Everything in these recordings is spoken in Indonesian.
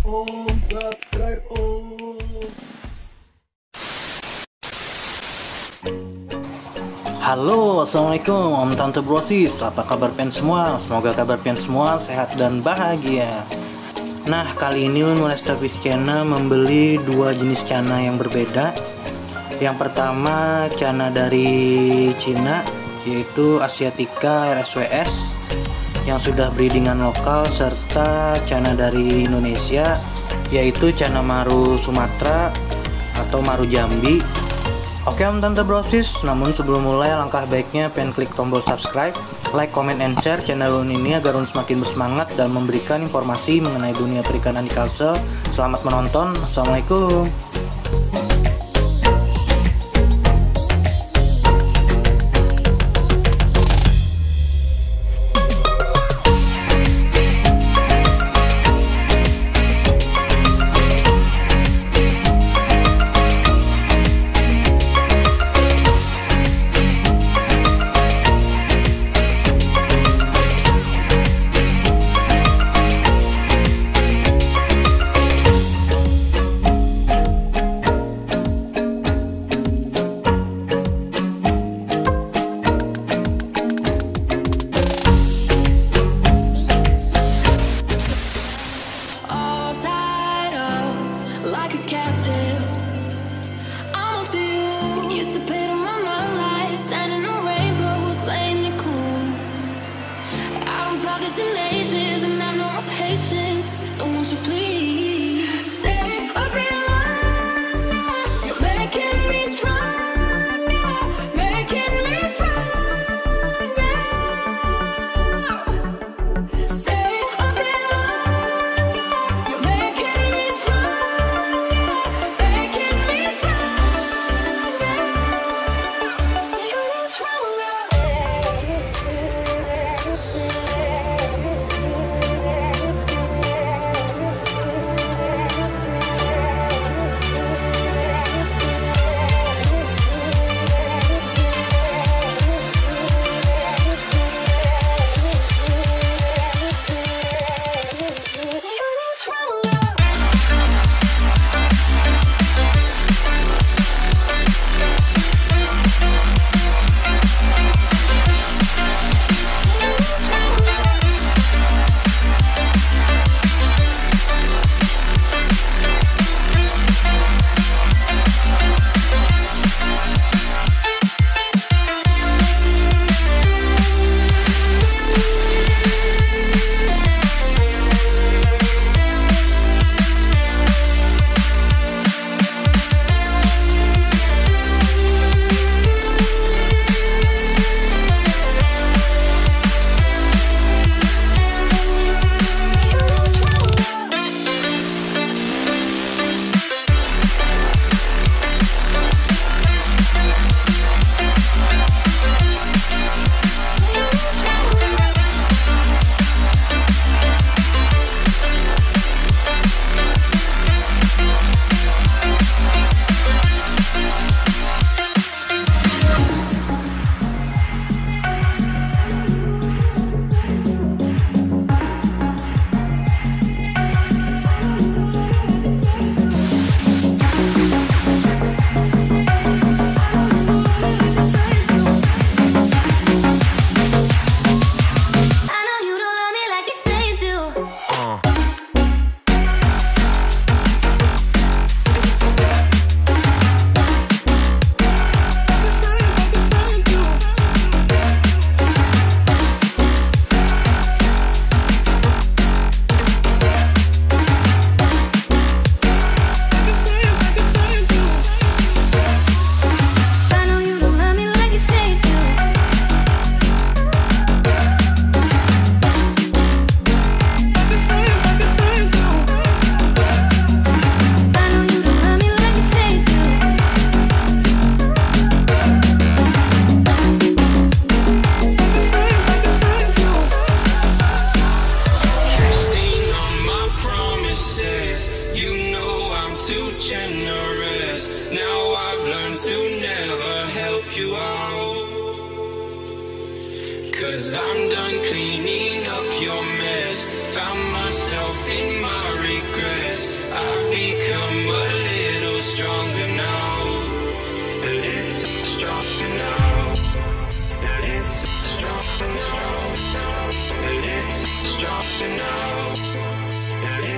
Subscribe Halo, assalamualaikum Om Tante Brosis. Apa kabar pian semua? Semoga kabar pian semua sehat dan bahagia. Nah, kali ini Molestavis Channel membeli dua jenis cana yang berbeda. Yang pertama cana dari Cina, yaitu Asiatica RSWS yang sudah breedingan lokal, serta cana dari Indonesia, yaitu cana maru Sumatera atau maru Jambi. Oke Om Tante Brosis, namun sebelum mulai langkah baiknya pengen klik tombol subscribe, like, comment, and share channel ini agar Un semakin bersemangat dan memberikan informasi mengenai dunia perikanan di Kalsel. Selamat menonton, assalamualaikum.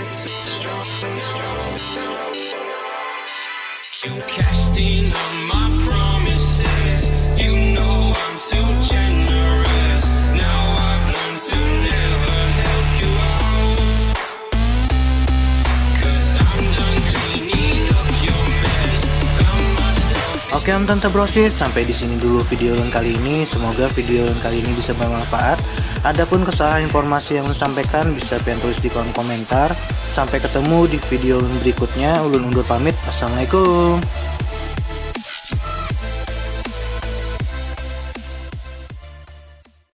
You cashed in on my promises. You know I'm too generous. Now I've learned to never help you out. 'Cause I'm done cleaning up your mess. Found myself. Oke Om Tante Brosis, sampai di sini dulu video Ulun kali ini. Semoga video Ulun kali ini bisa bermanfaat. Adapun kesalahan informasi yang Ulun sampaikan bisa pian tulis di kolom komentar. Sampai ketemu di video Ulun berikutnya. Ulun undur pamit. Assalamualaikum.